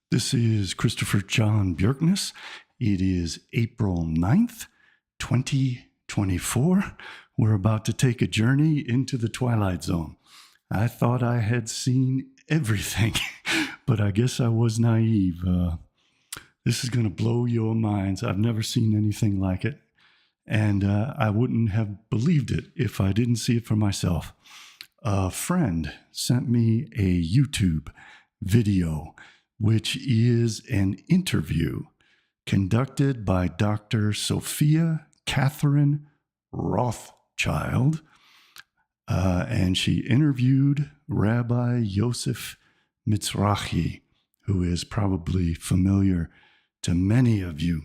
This is Christopher John Björkness. It is April 9th, 2024. We're about to take a journey into the Twilight Zone. I thought I had seen everything, but I guess I was naive. This is going to blow your minds. I've never seen anything like it, and I wouldn't have believed it if I didn't see it for myself. A friend sent me a YouTube video, which is an interview conducted by Dr. Sophia Catherine Rothschild, and she interviewed Rabbi Yosef Mizrahi, who is probably familiar to many of you.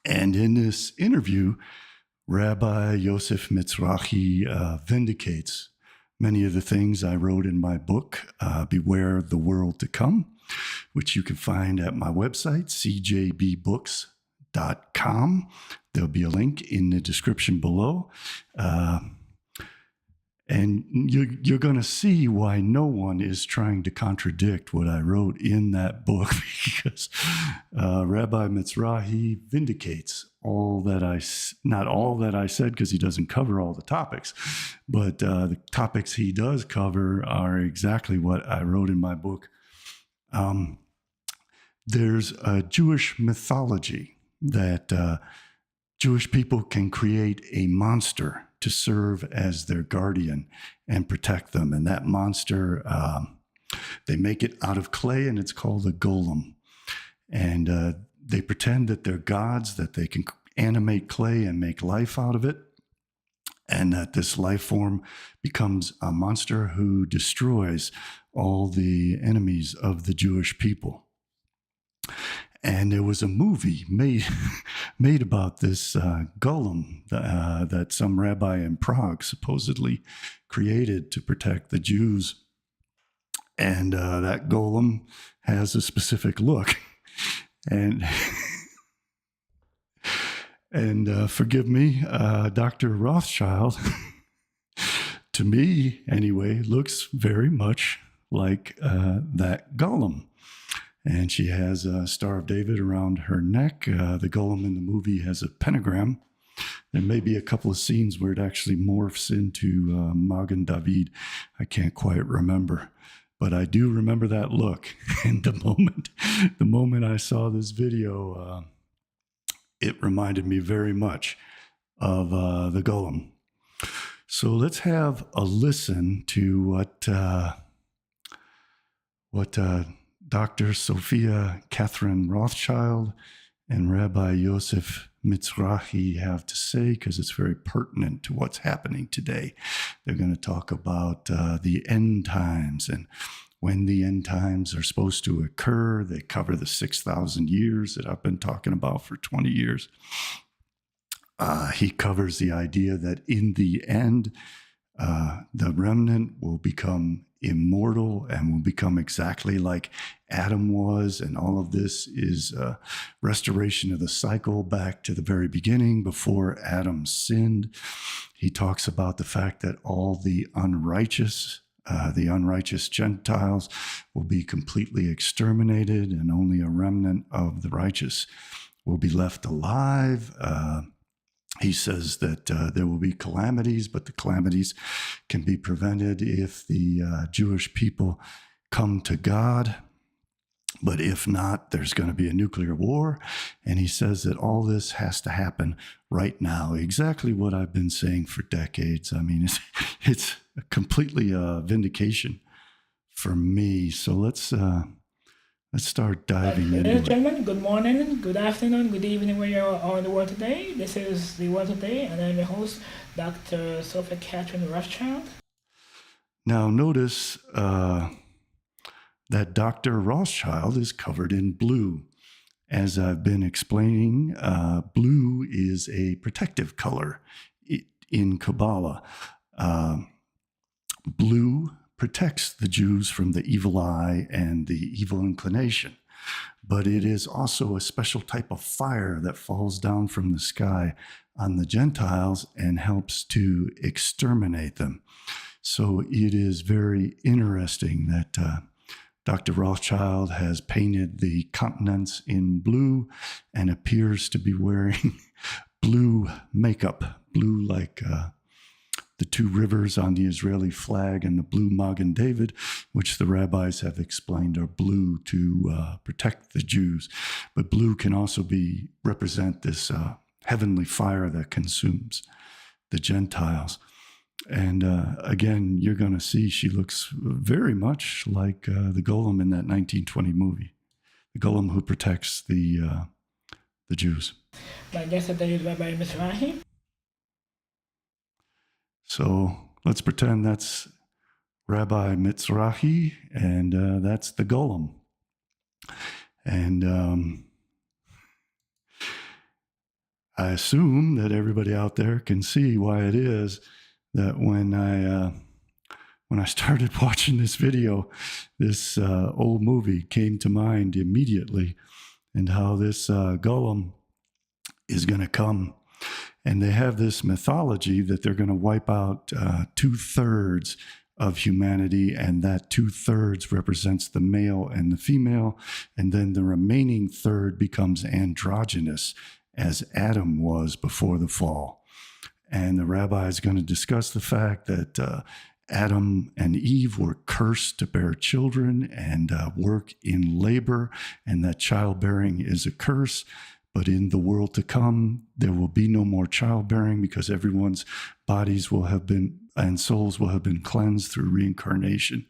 And in this interview, Rabbi Yosef Mizrahi vindicates many of the things I wrote in my book, Beware the World to Come, which you can find at my website, cjbbooks.com. There'll be a link in the description below. And you're going to see why no one is trying to contradict what I wrote in that book, because Rabbi Mizrahi vindicates not all that I said, because he doesn't cover all the topics, but the topics he does cover are exactly what I wrote in my book. There's a Jewish mythology that Jewish people can create a monster to serve as their guardian and protect them. And that monster, they make it out of clay, and it's called a golem. And they pretend that they're gods, that they can animate clay and make life out of it, and that this life form becomes a monster who destroys all the enemies of the Jewish people. And there was a movie made about this golem that some rabbi in Prague supposedly created to protect the Jews. And that golem has a specific look. And forgive me, Dr. Rothschild, to me anyway, looks very much like that golem. And she has a Star of David around her neck. The golem in the movie has a pentagram. There may be a couple of scenes where it actually morphs into Magen David. I can't quite remember, but I do remember that look. And the moment I saw this video, it reminded me very much of the golem. So let's have a listen to what Dr. Sophia Catherine Rothschild and Rabbi Yosef Mizrahi have to say, because it's very pertinent to what's happening today. They're going to talk about the end times and when the end times are supposed to occur. They cover the 6,000 years that I've been talking about for 20 years. He covers the idea that in the end, the remnant will become immortal and will become exactly like Adam was. And all of this is a restoration of the cycle back to the very beginning before Adam sinned. He talks about the fact that all the unrighteous Gentiles will be completely exterminated, and only a remnant of the righteous will be left alive. He says that there will be calamities, but the calamities can be prevented if the Jewish people come to God. But if not, there's going to be a nuclear war. And he says that all this has to happen right now. Exactly what I've been saying for decades. I mean, it's completely a vindication for me. So let's start diving into it. Ladies and gentlemen, good morning, good afternoon, good evening, where you are in the world today. This is The World Today, and I'm your host, Dr. Sophia Catherine Rothschild. Now notice that Dr. Rothschild is covered in blue. As I've been explaining, blue is a protective color in Kabbalah. Blue protects the Jews from the evil eye and the evil inclination. But it is also a special type of fire that falls down from the sky on the Gentiles and helps to exterminate them. So it is very interesting that Dr. Rothschild has painted the continents in blue and appears to be wearing blue makeup, blue like the two rivers on the Israeli flag and the blue Magen David, which the rabbis have explained are blue to protect the Jews. But blue can also represent this heavenly fire that consumes the Gentiles. And again, you're going to see she looks very much like the Golem in that 1920 movie, the Golem who protects the Jews. My guest today is Rabbi Mizrahi. So let's pretend that's Rabbi Mizrahi, and that's the Golem. And I assume that everybody out there can see why it is that when I started watching this video, this old movie came to mind immediately, and how this Golem is going to come. And they have this mythology that they're going to wipe out 2/3 of humanity, and that 2/3 represents the male and the female, and then the remaining third becomes androgynous, as Adam was before the fall. And the rabbi is going to discuss the fact that Adam and Eve were cursed to bear children and work in labor, and that childbearing is a curse. But in the world to come, there will be no more childbearing, because everyone's bodies will have been and souls will have been cleansed through reincarnation.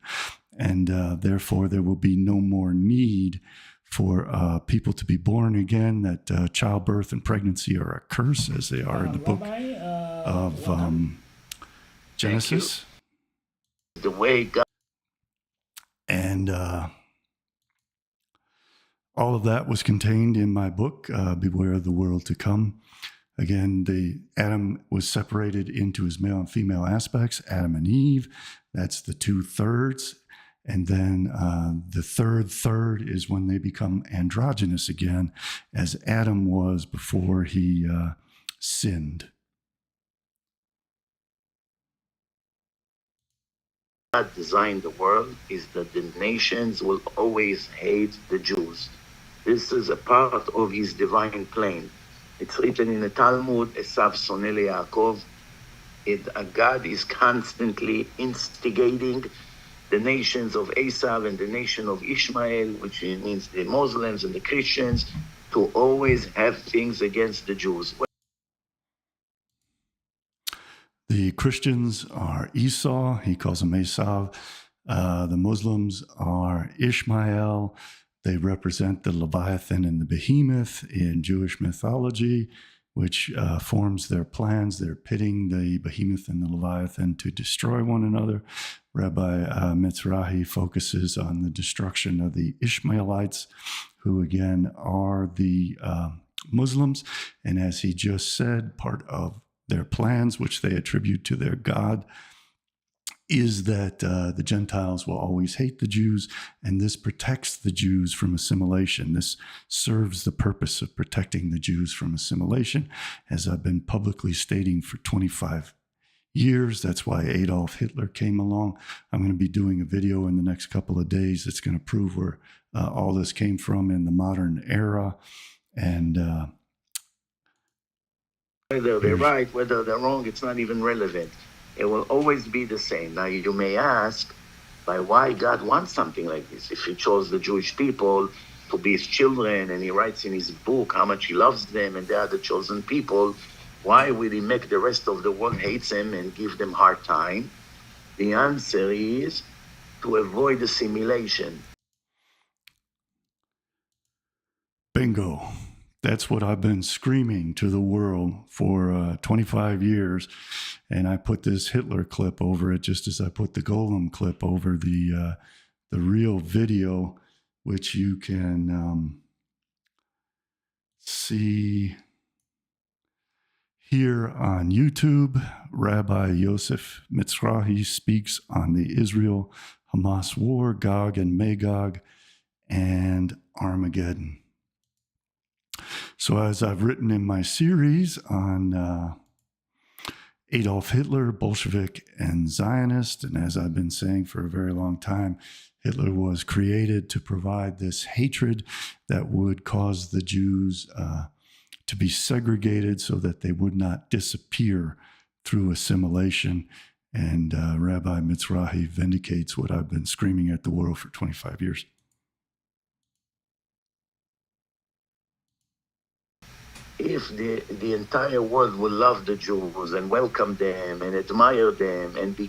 And therefore, there will be no more need for people to be born again, that childbirth and pregnancy are a curse, as they are in the book of Genesis. The way God... And all of that was contained in my book, Beware of the World to Come. Again, Adam was separated into his male and female aspects, Adam and Eve. That's the 2/3. And then the third is when they become androgynous again, as Adam was before he sinned. God designed the world is that the nations will always hate the Jews. This is a part of his divine plan. It's written in the Talmud, Esav soneh leYaakov. God is constantly instigating the nations of Esav and the nation of Ishmael, which means the Muslims and the Christians, to always have things against the Jews. The Christians are Esau, he calls them Esav. The Muslims are Ishmael. They represent the Leviathan and the Behemoth in Jewish mythology, which forms their plans. They're pitting the Behemoth and the Leviathan to destroy one another. Rabbi Mizrahi focuses on the destruction of the Ishmaelites, who again are the Muslims. And as he just said, part of their plans, which they attribute to their God, is that the Gentiles will always hate the Jews, and this protects the Jews from assimilation. This serves the purpose of protecting the Jews from assimilation, as I've been publicly stating for 25 years. That's why Adolf Hitler came along. I'm going to be doing a video in the next couple of days that's going to prove where all this came from in the modern era. And whether they're right, whether they're wrong, it's not even relevant. It will always be the same. Now, you may ask, why God wants something like this? If he chose the Jewish people to be his children, and he writes in his book how much he loves them, and they are the chosen people, why will he make the rest of the world hate them and give them hard time? The answer is to avoid assimilation. Bingo. That's what I've been screaming to the world for 25 years. And I put this Hitler clip over it, just as I put the Golem clip over the real video, which you can see here on YouTube. Rabbi Yosef Mizrahi speaks on the Israel-Hamas war, Gog and Magog, and Armageddon. So as I've written in my series on Adolf Hitler, Bolshevik and Zionist. And as I've been saying for a very long time, Hitler was created to provide this hatred that would cause the Jews to be segregated so that they would not disappear through assimilation. And Rabbi Mitzrahi vindicates what I've been screaming at the world for 25 years. If the entire world will love the Jews and welcome them and admire them and be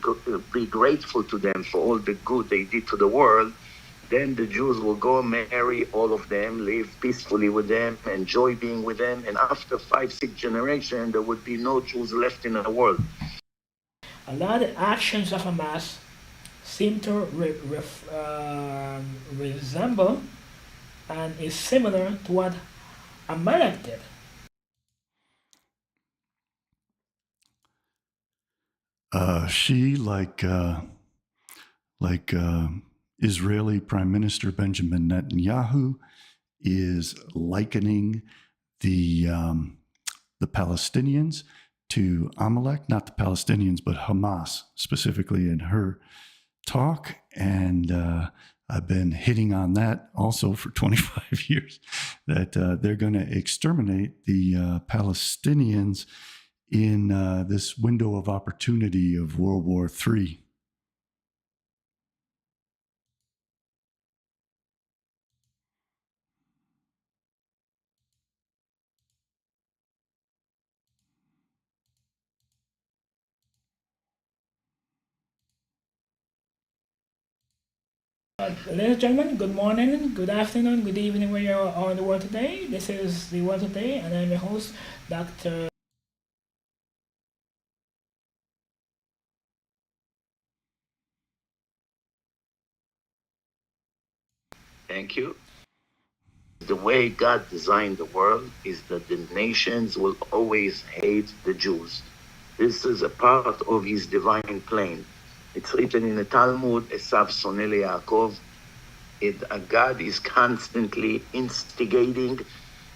grateful to them for all the good they did to the world, then the Jews will go marry all of them, live peacefully with them, enjoy being with them, and after 5-6 generations, there would be no Jews left in the world. A lot of actions of Hamas seem to resemble and is similar to what Amalek did. She, like Israeli Prime Minister Benjamin Netanyahu, is likening the Palestinians to Amalek, not the Palestinians, but Hamas, specifically in her talk. And I've been hitting on that also for 25 years, that they're going to exterminate the Palestinians in this window of opportunity of World War III. Ladies and gentlemen, good morning, good afternoon, good evening where you are in the world today. This is the World Today, and I'm your host, Dr. Thank you. The way God designed the world is that the nations will always hate the Jews. This is a part of his divine plan. It's written in the Talmud, Esav soneh leYaakov. God is constantly instigating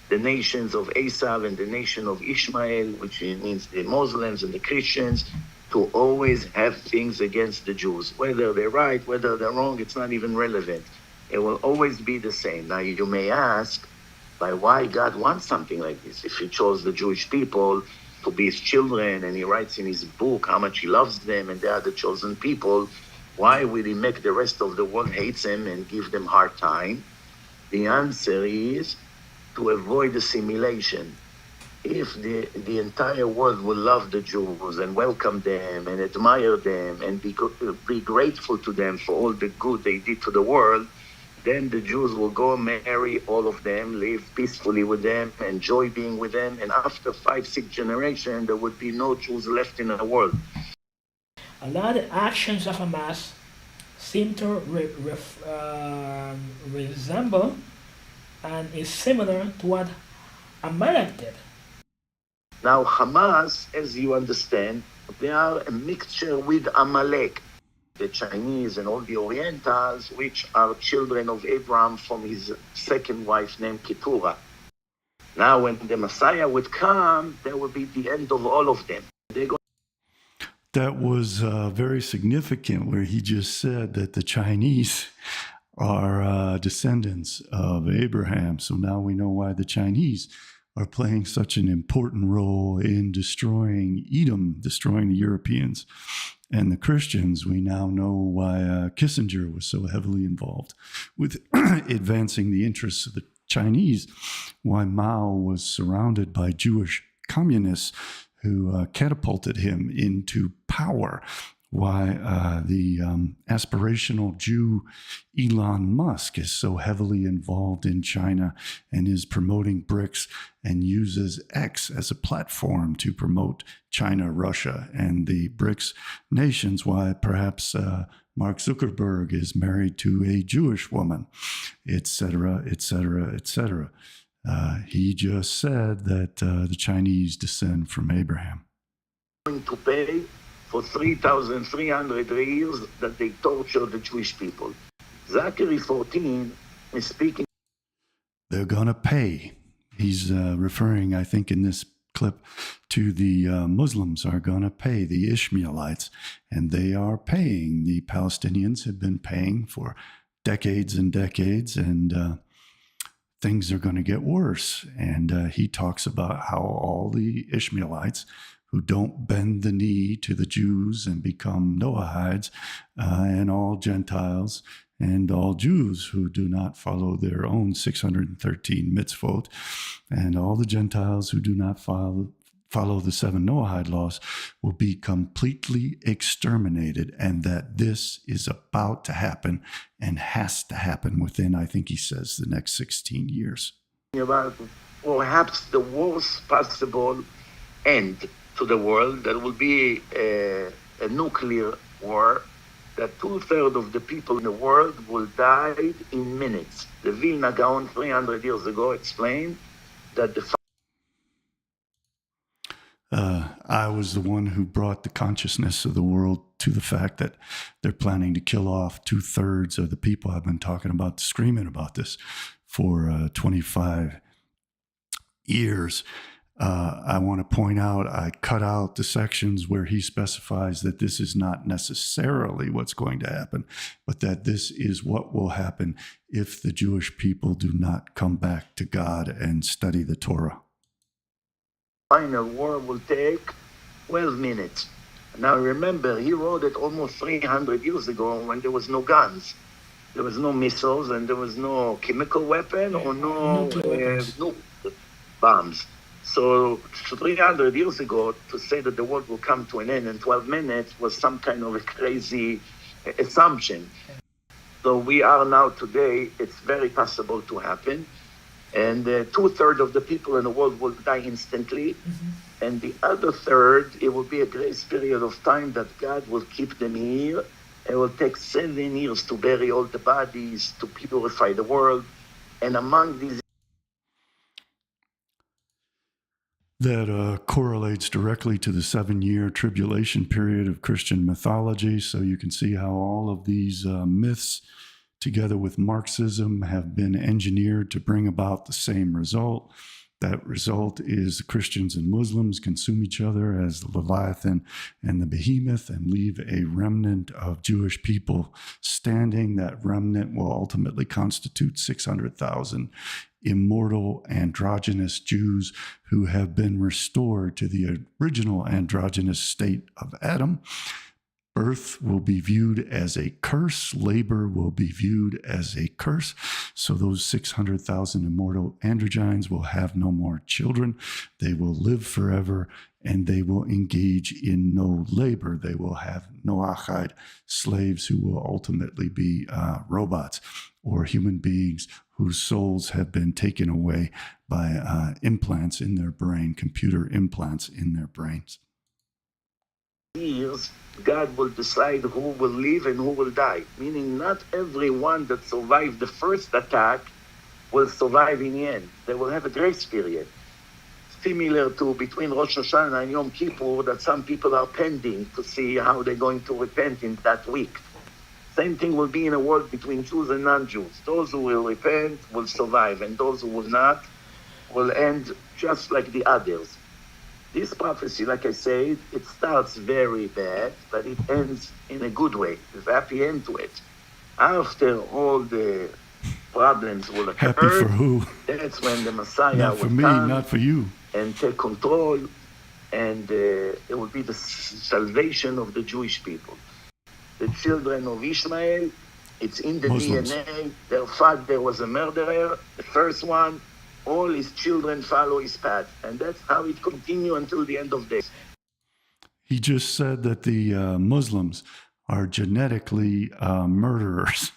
the nations of Esav and the nation of Ishmael, which means the Muslims and the Christians, to always have things against the Jews. Whether they're right, whether they're wrong, it's not even relevant. It will always be the same. Now, you may ask, by why God wants something like this? If he chose the Jewish people to be his children, and he writes in his book how much he loves them, and they are the chosen people, why will he make the rest of the world hate them and give them hard time? The answer is to avoid assimilation. If the entire world will love the Jews and welcome them and admire them and be grateful to them for all the good they did to the world, then the Jews will go marry all of them, live peacefully with them, enjoy being with them, and after 5-6 generations, there would be no Jews left in the world. A lot of actions of Hamas seem to resemble and is similar to what Amalek did. Now, Hamas, as you understand, they are a mixture with Amalek, the Chinese and all the Orientals, which are children of Abraham from his second wife named Keturah. Now, when the Messiah would come, there would be the end of all of them. That was very significant, where he just said that the Chinese are descendants of Abraham. So now we know why the Chinese are playing such an important role in destroying Edom, destroying the Europeans and the Christians. We now know why Kissinger was so heavily involved with advancing the interests of the Chinese, why Mao was surrounded by Jewish communists who catapulted him into power, why the aspirational Jew Elon Musk is so heavily involved in China and is promoting BRICS and uses X as a platform to promote China, Russia, and the BRICS nations, why perhaps Mark Zuckerberg is married to a Jewish woman, etc., etc., etc. He just said that the Chinese descend from Abraham. Going to pay for 3,300 years that they tortured the Jewish people. Zechariah 14 is speaking. They're going to pay. He's referring, I think, in this clip to the Muslims are going to pay the Ishmaelites, and they are paying. The Palestinians have been paying for decades and decades, and things are going to get worse. And he talks about how all the Ishmaelites who don't bend the knee to the Jews and become Noahides, and all Gentiles and all Jews who do not follow their own 613 mitzvot, and all the Gentiles who do not follow the 7 Noahide laws will be completely exterminated, and that this is about to happen and has to happen within, I think he says, the next 16 years. About perhaps the worst possible end to the world, that will be a nuclear war, that 2/3 of the people in the world will die in minutes. The Vilna Gaon 300 years ago explained that I was the one who brought the consciousness of the world to the fact that they're planning to kill off 2/3 of the people. I've been talking about, screaming about this for 25 years. I want to point out, I cut out the sections where he specifies that this is not necessarily what's going to happen, but that this is what will happen if the Jewish people do not come back to God and study the Torah. Final war will take 12 minutes. Now remember, he wrote it almost 300 years ago when there was no guns. There was no missiles, and there was no chemical weapon or no bombs. So 300 years ago, to say that the world will come to an end in 12 minutes was some kind of a crazy assumption. So we are now today, it's very possible to happen. And 2/3 of the people in the world will die instantly. Mm-hmm. And the other third, it will be a grace period of time that God will keep them here. It will take 7 years to bury all the bodies, to purify the world. And among these, that correlates directly to the 7-year tribulation period of Christian mythology. So you can see how all of these myths, together with Marxism, have been engineered to bring about the same result. That result is Christians and Muslims consume each other as the Leviathan and the Behemoth and leave a remnant of Jewish people standing. That remnant will ultimately constitute 600,000 immortal androgynous Jews who have been restored to the original androgynous state of Adam. Birth will be viewed as a curse. Labor will be viewed as a curse. So those 600,000 immortal androgynes will have no more children. They will live forever, and they will engage in no labor. They will have Noahide slaves who will ultimately be robots or human beings whose souls have been taken away by implants in their brain, computer implants in their brains. Years, God will decide who will live and who will die. Meaning not everyone that survived the first attack will survive in the end. They will have a grace period. Similar to between Rosh Hashanah and Yom Kippur, that some people are pending to see how they're going to repent in that week. Same thing will be in a world between Jews and non-Jews. Those who will repent will survive, and those who will not will end just like the others. This prophecy, like I said, it starts very bad, but it ends in a good way. There's a happy end to it. After all the problems will occur, happy for who? That's when the Messiah not for will me, come not for you, and take control, and it will be the salvation of the Jewish people. The children of Ishmael, it's in the Muslims. DNA. Their father was a murderer, the first one. All his children follow his path. And that's how it continues until the end of days. He just said that the Muslims are genetically murderers.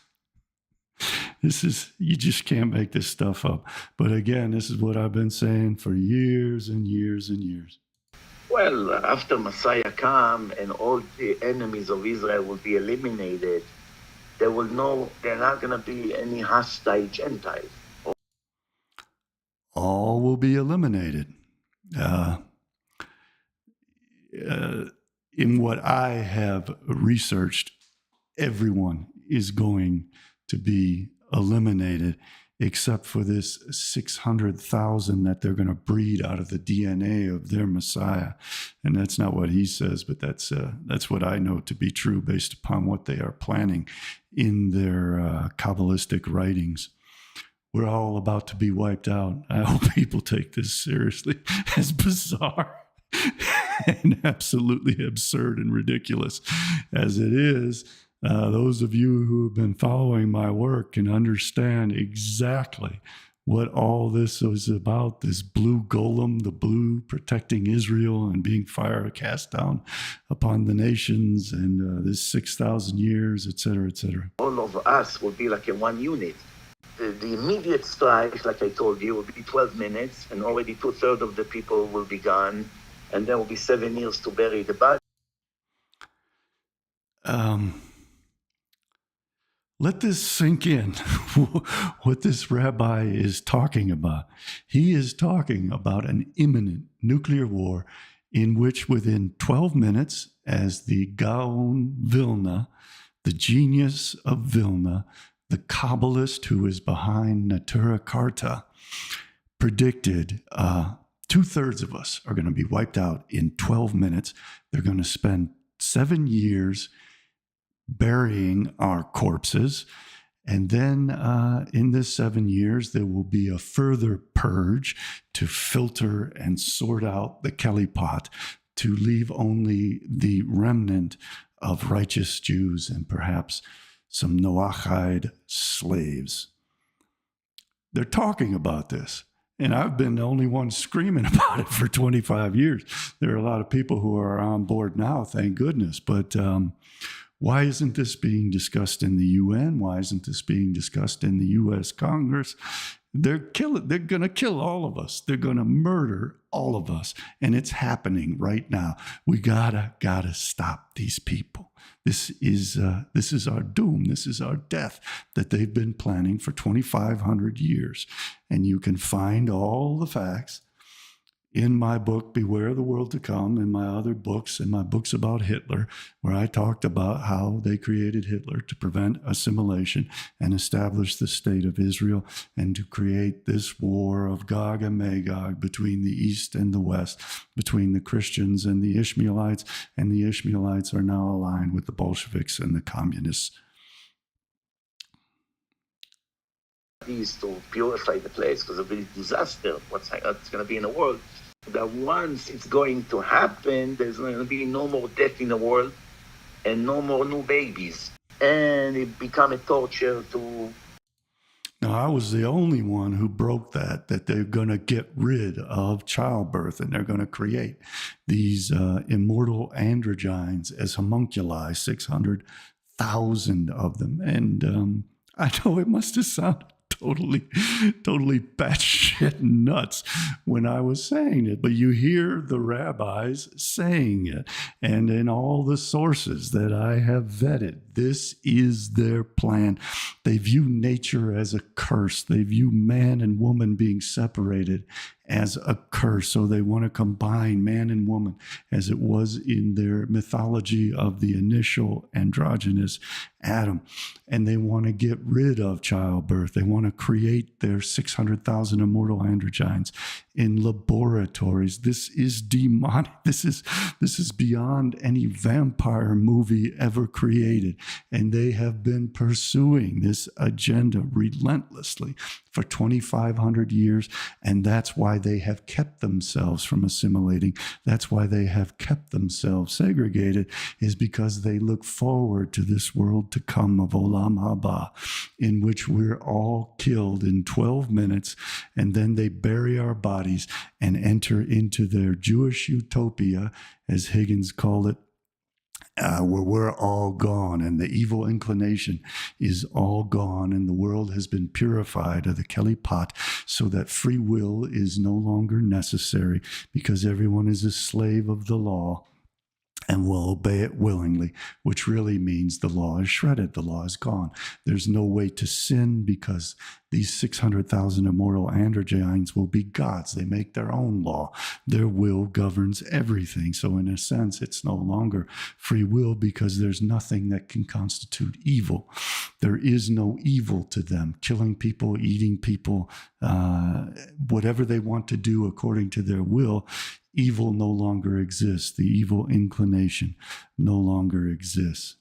You just can't make this stuff up. But again, this is what I've been saying for years and years and years. Well, after Messiah come and all the enemies of Israel will be eliminated, they will know they're not going to be any hostile Gentiles. All will be eliminated. In what I have researched, everyone is going to be eliminated except for this 600,000 that they're going to breed out of the DNA of their Messiah. And that's not what he says, but that's what I know to be true based upon what they are planning in their Kabbalistic writings. We're all about to be wiped out. I hope people take this seriously. As bizarre and absolutely absurd and ridiculous as it is, those of you who have been following my work can understand exactly what all this is about. This blue golem, the blue protecting Israel and being fire cast down upon the nations, and this 6,000 years, et cetera, et cetera. All of us will be like a one unit. The immediate strike, like I told you, will be 12 minutes, and already 2/3 of the people will be gone, and there will be 7 years to bury the body. Let this sink in, what this rabbi is talking about. He is talking about an imminent nuclear war in which within 12 minutes, as the Gaon Vilna, the genius of Vilna, the Kabbalist who is behind Natura Carta, predicted, 2/3 of us are going to be wiped out in 12 minutes. They're going to spend 7 years burying our corpses. And then in this 7 years, there will be a further purge to filter and sort out the Kelly pot, to leave only the remnant of righteous Jews and perhaps some Noachide slaves. They're talking about this. And I've been the only one screaming about it for 25 years. There are a lot of people who are on board now, thank goodness. But why isn't this being discussed in the UN? Why isn't this being discussed in the US Congress? They're going to kill all of us. They're going to murder all of us. And it's happening right now. We gotta stop these people. This is our doom. This is our death that they've been planning for 2,500 years. And you can find all the facts in my book, Beware the World to Come, in my other books, in my books about Hitler, where I talked about how they created Hitler to prevent assimilation and establish the state of Israel, and to create this war of Gog and Magog between the East and the West, between the Christians and the Ishmaelites, and the Ishmaelites are now aligned with the Bolsheviks and the communists. Is to purify the place because of the disaster, what's going to be in the world. That once it's going to happen, there's going to be no more death in the world and no more new babies. And it become a torture to... Now, I was the only one who broke that they're going to get rid of childbirth and they're going to create these immortal androgynes as homunculi, 600,000 of them. And I know it must have sounded totally batshit nuts when I was saying it, but you hear the rabbis saying it, and in all the sources that I have vetted, this is their plan. They view nature as a curse. They view man and woman being separated as a curse. So they want to combine man and woman as it was in their mythology of the initial androgynous Adam. And they want to get rid of childbirth. They want to create their 600,000 immortal androgynes in laboratories. This is demonic. This is beyond any vampire movie ever created. And they have been pursuing this agenda relentlessly for 2,500 years. And that's why they have kept themselves from assimilating. That's why they have kept themselves segregated, is because they look forward to this world to come of Olam Haba, in which we're all killed in 12 minutes, and then they bury our bodies and enter into their Jewish utopia, as Higgins called it, where we're all gone and the evil inclination is all gone and the world has been purified of the Kelly pot, so that free will is no longer necessary because everyone is a slave of the law and will obey it willingly, which really means the law is shredded, the law is gone. There's no way to sin because these 600,000 immortal androgynes will be gods. They make their own law. Their will governs everything. So in a sense, it's no longer free will because there's nothing that can constitute evil. There is no evil to them, killing people, eating people, whatever they want to do according to their will. Evil no longer exists. The evil inclination no longer exists.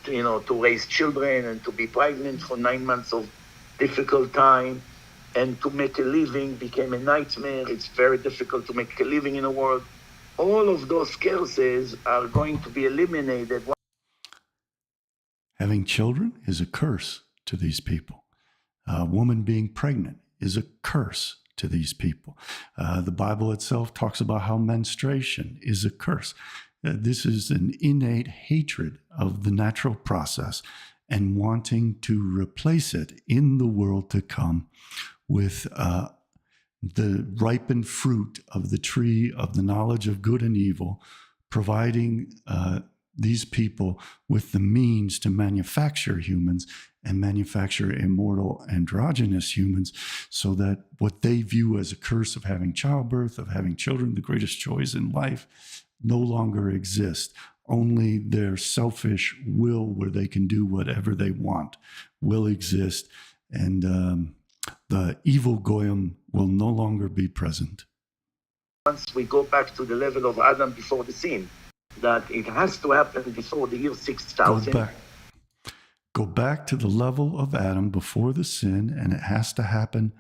To raise children and to be pregnant for 9 months of difficult time and to make a living became a nightmare. It's very difficult to make a living in the world. All of those curses are going to be eliminated. Having children is a curse to these people. A woman being pregnant is a curse to these people. The Bible itself talks about how menstruation is a curse. This is an innate hatred of the natural process and wanting to replace it in the world to come with the ripened fruit of the tree of the knowledge of good and evil, providing these people with the means to manufacture humans and manufacture immortal androgynous humans, so that what they view as a curse of having childbirth, of having children, the greatest joys in life, no longer exist. Only their selfish will, where they can do whatever they want, will exist. And the evil Goyim will no longer be present. Once we go back to the level of Adam before the sin, that it has to happen before the year 6000. Go back to the level of Adam before the sin, and it has to happen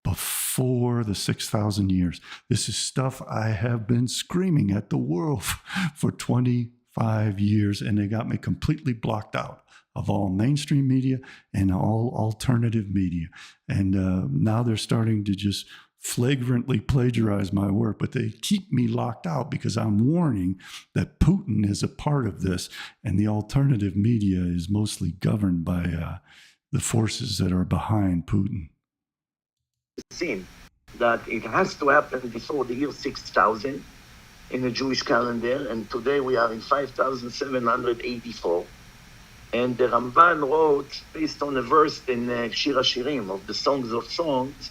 before the 6,000 years. This is stuff I have been screaming at the world for 25 years, and they got me completely blocked out of all mainstream media and all alternative media. And now they're starting to just flagrantly plagiarize my work, but they keep me locked out because I'm warning that Putin is a part of this, and the alternative media is mostly governed by the forces that are behind Putin. Seen that it has to happen before the year 6000 in the Jewish calendar, and today we are in 5784. And the Ramban wrote, based on a verse in Shir HaShirim of the Songs of Songs,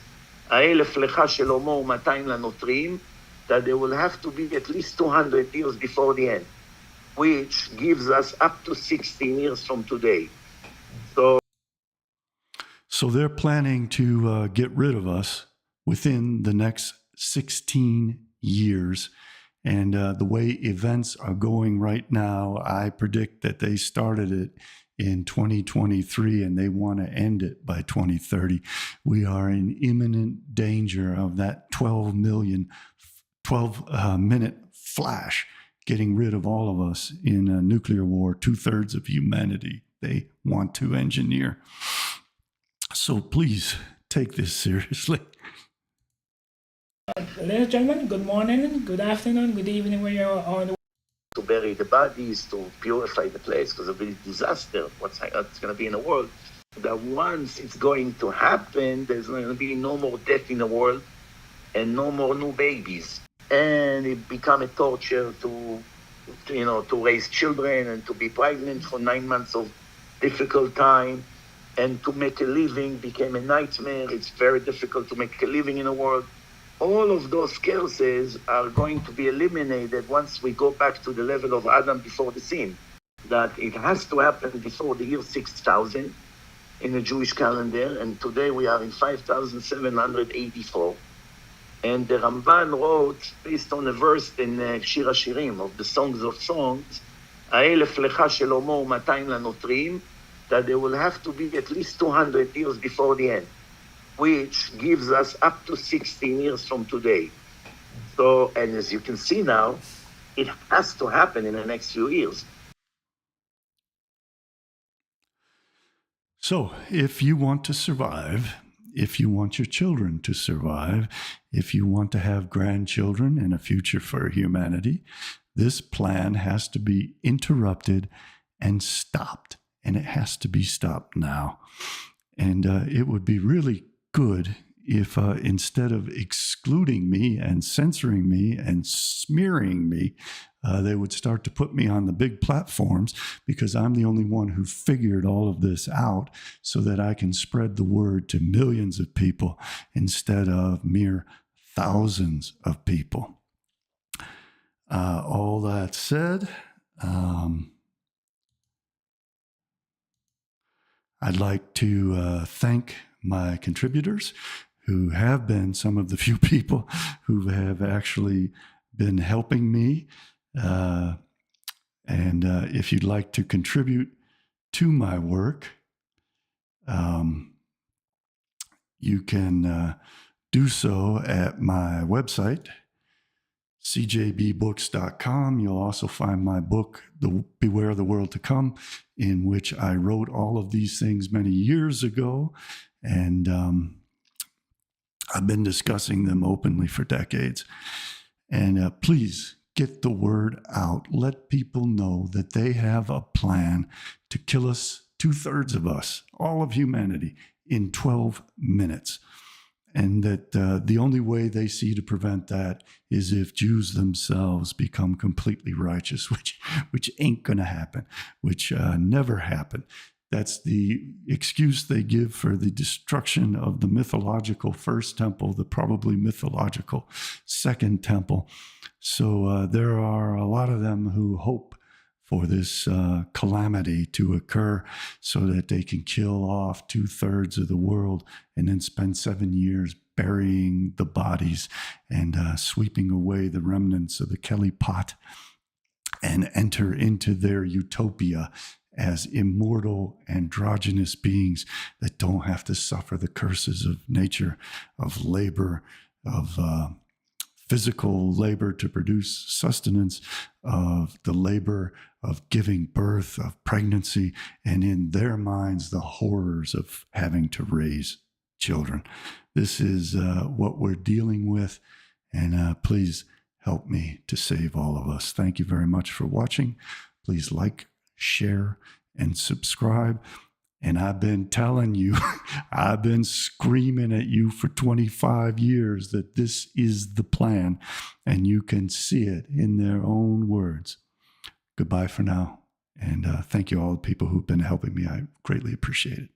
האלף לך שלמה ו200 לנוטרים, that there will have to be at least 200 years before the end, which gives us up to 16 years from today. So they're planning to get rid of us within the next 16 years. And the way events are going right now, I predict that they started it in 2023 and they want to end it by 2030. We are in imminent danger of that 12-minute flash getting rid of all of us in a nuclear war, 2/3 of humanity they want to engineer. So please take this seriously. Ladies and gentlemen, good morning, good afternoon, good evening, where you are on the To bury the bodies, to purify the place, because of the disaster, what's going to be in the world. That once it's going to happen, there's going to be no more death in the world and no more new babies. And it become a torture to raise children and to be pregnant for 9 months of difficult time. And to make a living became a nightmare. It's very difficult to make a living in the world. All of those curses are going to be eliminated once we go back to the level of Adam before the sin. That it has to happen before the year 6000 in the Jewish calendar, and today we are in 5784. And the Ramban wrote, based on a verse in Shir HaShirim of the Songs of Songs, האלף לך שלמה ו200 לנוטרים, that there will have to be at least 200 years before the end, which gives us up to 16 years from today. So, and as you can see now, it has to happen in the next few years. So if you want to survive, if you want your children to survive, if you want to have grandchildren and a future for humanity, this plan has to be interrupted and stopped. And it has to be stopped now. And it would be really good if instead of excluding me and censoring me and smearing me, they would start to put me on the big platforms, because I'm the only one who figured all of this out, so that I can spread the word to millions of people instead of mere thousands of people. All that said, I'd like to thank my contributors, who have been some of the few people who have actually been helping me. And if you'd like to contribute to my work, you can do so at my website, cjbbooks.com. You'll also find my book, Beware the World to Come, in which I wrote all of these things many years ago. And I've been discussing them openly for decades. And please get the word out. Let people know that they have a plan to kill us, 2/3 of us, all of humanity, in 12 minutes. And that the only way they see to prevent that is if Jews themselves become completely righteous, which ain't going to happen, which never happened. That's the excuse they give for the destruction of the mythological first temple, the probably mythological second temple. So there are a lot of them who hope for this calamity to occur so that they can kill off 2/3 of the world and then spend 7 years burying the bodies and sweeping away the remnants of the Kelly pot and enter into their utopia as immortal androgynous beings that don't have to suffer the curses of nature, of labor, of physical labor to produce sustenance, of the labor of giving birth, of pregnancy, and in their minds, the horrors of having to raise children. This is what we're dealing with, and please help me to save all of us. Thank you very much for watching. Please like, share, and subscribe. And I've been telling you, I've been screaming at you for 25 years that this is the plan, and you can see it in their own words. Goodbye for now, and thank you all the people who've been helping me. I greatly appreciate it.